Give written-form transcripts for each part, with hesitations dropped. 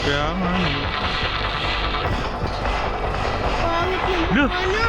Kaya nga eh. Pangit yung Look! ano.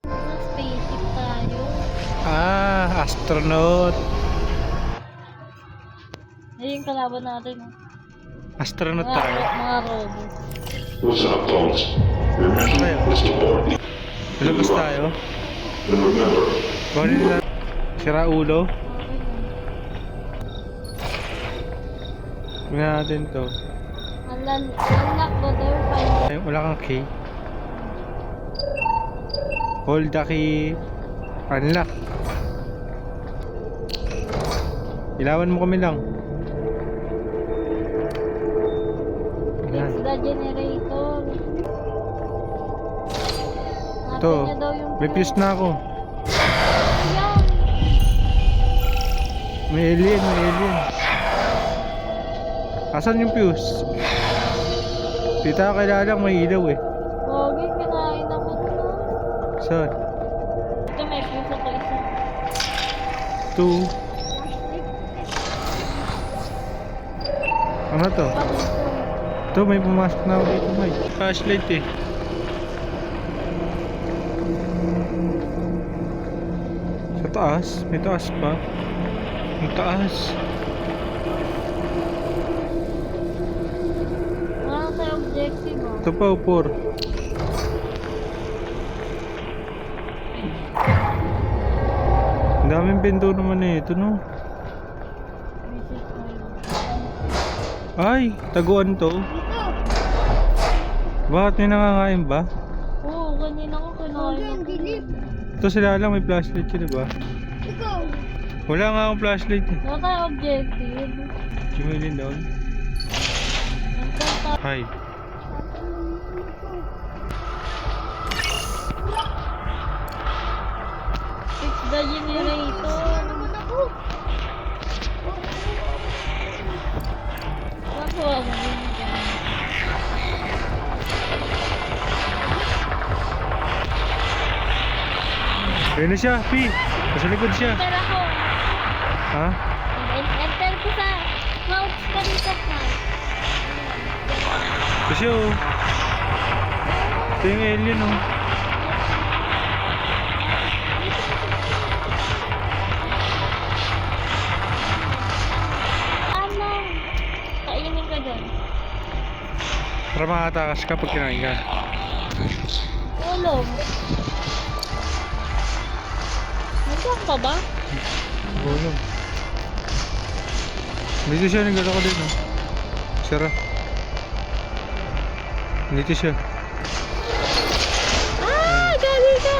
Spaceship tayo. Astronaut. Ayun yung kalaban natin. Astronaut tayo. Mga robot. Listen up, folks. Your mission is to board the Labas tayo. and remember, Kunin na. Sira ulo. Tingnan natin to. Unlock the door. Find Ay, wala kang key. Hold the key. Unlock. Ilawan mo kami lang. Yan. Fix the generator. Ito. Natin niya daw yung May fuse na ako. Ayan. May alien, may alien. Asan yung fuse? Dito kailangan may ilaw eh. Pogi, kinain ako na. Saan? Ito may fuse ako isa. 2. Ano to? Ito may pumasok na ako dito, may flashlight eh. Sa taas? May taas pa? May taas. Ano tayo objective ah? Ito pa, upor. Ang daming pinto naman eh. Ito no. Visit tayo. Ay, taguan to. Bakit may nangangain ba? Oo, kanina ko kinain ako. Ito sila lang may flashlight yun, diba? Ikaw. Wala nga akong flashlight eh. Ano tayo objective? Jumilin down. Ito tayo. Hi. Fix the generator. Nakuha mo din yan. Ayun na siya, P. Nasa likod siya. Enter ako. Ha? Enter ko sa mouse ka dito pa. Ito siya oh. Ito yung alien oh. Ano? Kainin ka dyan. Para makatakas ka pag kinain ka. Tulog. Nandiyan ka ba? Bulong. Dito siya, nagdala ko din oh. Sira. Dito siya. Ah! Gali ka!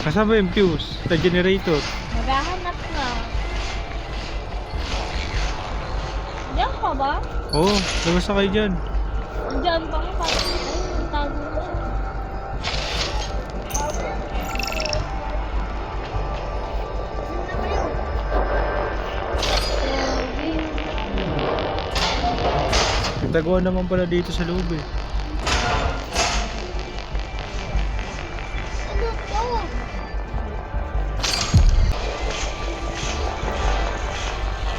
Nasaan ba yung fuse? The generator. Maghahanap na. Diyan ka ba? Oo, labas na kayo dyan. Diyan pa nga parang ayun, tago na siya. Nagtaguan naman pala dito sa loob eh. Ano to?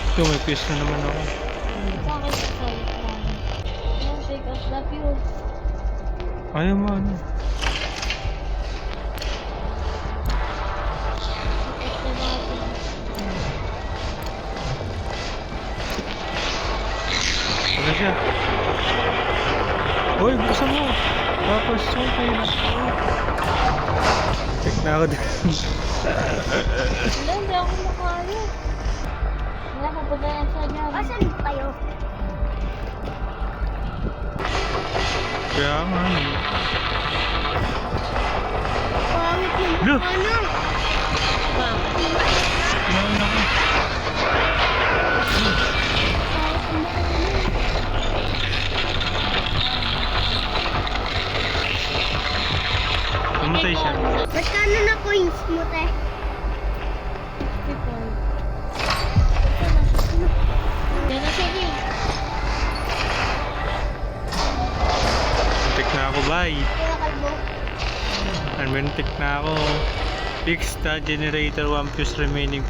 Ito, may fuse na naman ako. Bakit sa salit lang? Ayan, take off the fuse. Ayaw mo ano. Ito natin. Ano siya? Hoy, buksan mo! Tapos, okay. Check na ako din. Wala, hindi ako makaya. Wala, pupunta yan sa dyan. Asan tayo? Kaya nga eh. Pangit yung Look! ano? Kumain ako. Pumatay siya. Ba't ka na coins mo, te? Yan na, sige. na ako, bye. Kuya Kalbo. Unmentic na ako. Fix the generator, 1 fuse remaining.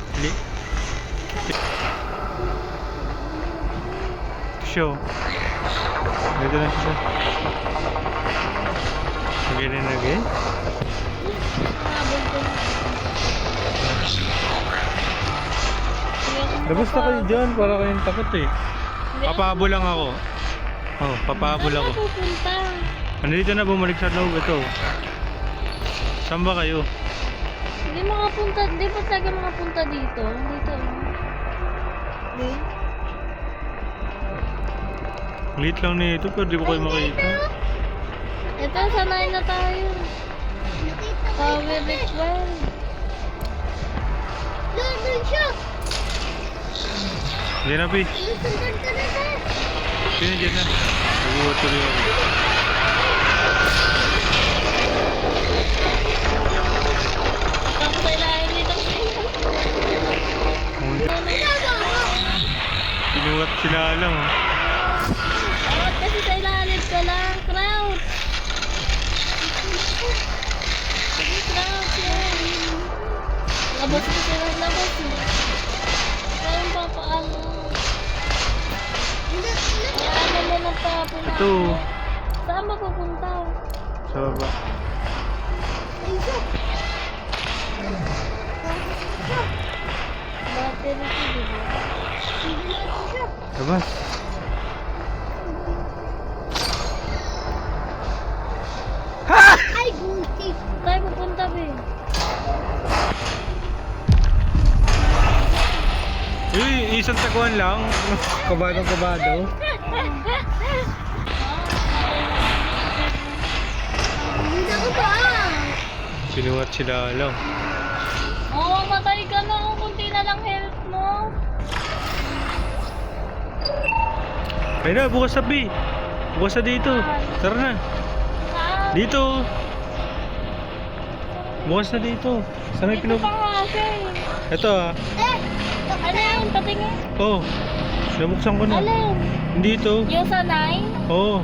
Show. Dito na siya. Again and again. Habol ko na. Labas na kayo dyan para kayong takot eh. Hindi, Papahabol lang ako. Oh, papahabol saan ako. ka pupunta? Nandito na, bumalik sa loob ito. Saan ba kayo? Hindi makapunta, hindi pa talaga makapunta dito. Dito. Hindi. Liit lang nito, pero di ko kayo makita. Ito, sanay na tayo. Power ritual. Doon siya. Hindi na, Pi. Sundan ka na ba? Sino dyan na? Naguha tuloy ako. Ako sa ilalim dito. Pinuwat sila lang. Oh. Bakit kasi sa ilalim ka lang? Crouch. Sige, crouch yan. Labas ko sila, labas mo. Kayong papaano. Ano mo na tapon na. Ito. Saan mapupunta? Sa baba. Battery ko, di ba? Labas. Ay, buti. Tayo pupunta, be. Uy, isang taguan lang. Kabadong-kabado. Hindi ako ba? Pinuwat sila lang. Oo, matay ka na. Kunti na lang health mo. Ayun na, bukas na, Pi. Bukas na dito. Tara na. Saan? Dito. Bukas na dito. Saan may Dito pinup... pa kasi. Ito ah. Ano yun? Patingin? Oh. Nabuksan ko na. Alin? Dito. Yung sa 9? Oo.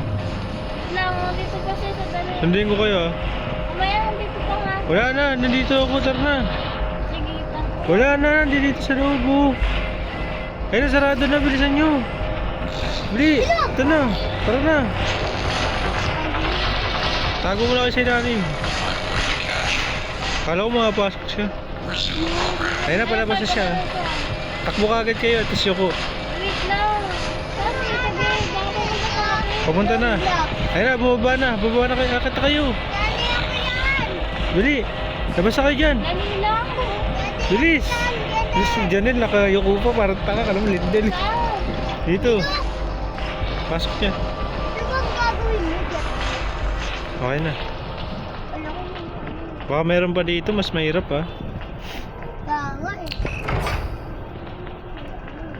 Lang, dito kasi sa dali. Sundin ko kayo ah. Mamaya, dito pa nga. Wala na, nandito ako. Tara na. Sige, ito. Wala na, nandito sa loob. Oh. Ayun na, sarado na. Bilisan nyo. Bili. Ito na. Tara na. Tago mo na kayo sa ilalim. Kala ko makapasok siya. Ayun na, palabas na siya. Takbo ka agad kayo. Tapos yuko. Wait lang. Saan dito, babe? Baka pumunta ka kami. Papunta na. Ayun na, bumaba na. Bumaba na kayo. Akit na kayo. Dali ako yan. Bili. Labas na kayo dyan. Dali lang. Bilis. Bilis si Janel. Nakayuko pa. Parang tanga. Alam mo, lindel. Saan? Dito. Pasok niya. Ano bang gagawin mo dyan? Okay na. Alam ko mo. Baka meron pa dito. Mas mahirap ah. Tama eh.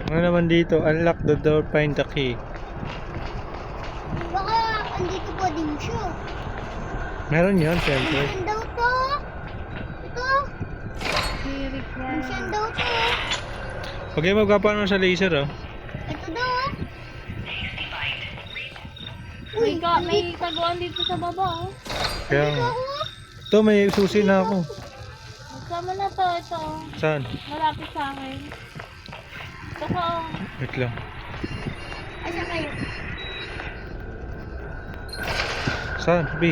Ano naman dito? Unlock the door. Find the key. Baka andito pa din siya. Meron yan, siyempre. Minsan daw to. Ito. Minsan daw to. Huwag kayo magpapaano sa laser ah. Ito daw. May taguan dito sa baba. Oh. Kaya nga. Ito, may susi na ako. Magsama na to. Ito. Saan? Malapit sa akin. Ito ko. Wait lang. Asa kayo? Saan? B?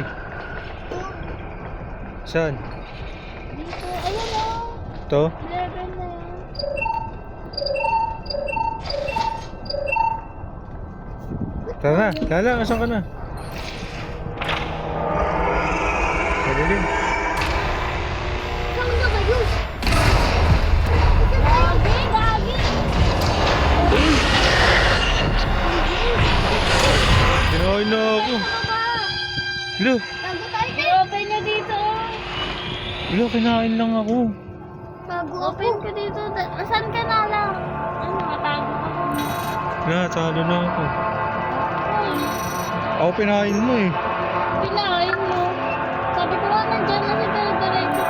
Saan? Dito. Ayun o. Ito? 11 na yan. Tara na. Lala, asan ka na? Madilim. Saan na kayo? Gagi! Gagi! Ginawain na ako. Lo, Tago tayo na. Open na dito. lo, kinain lang ako. Tago open ka dito. Saan ka na lang? Ano, nakatago ka po. Talo na ako. Ay, Ako pinain mo eh. pinain mo. Sabi ko nga, nandyan na si Diretso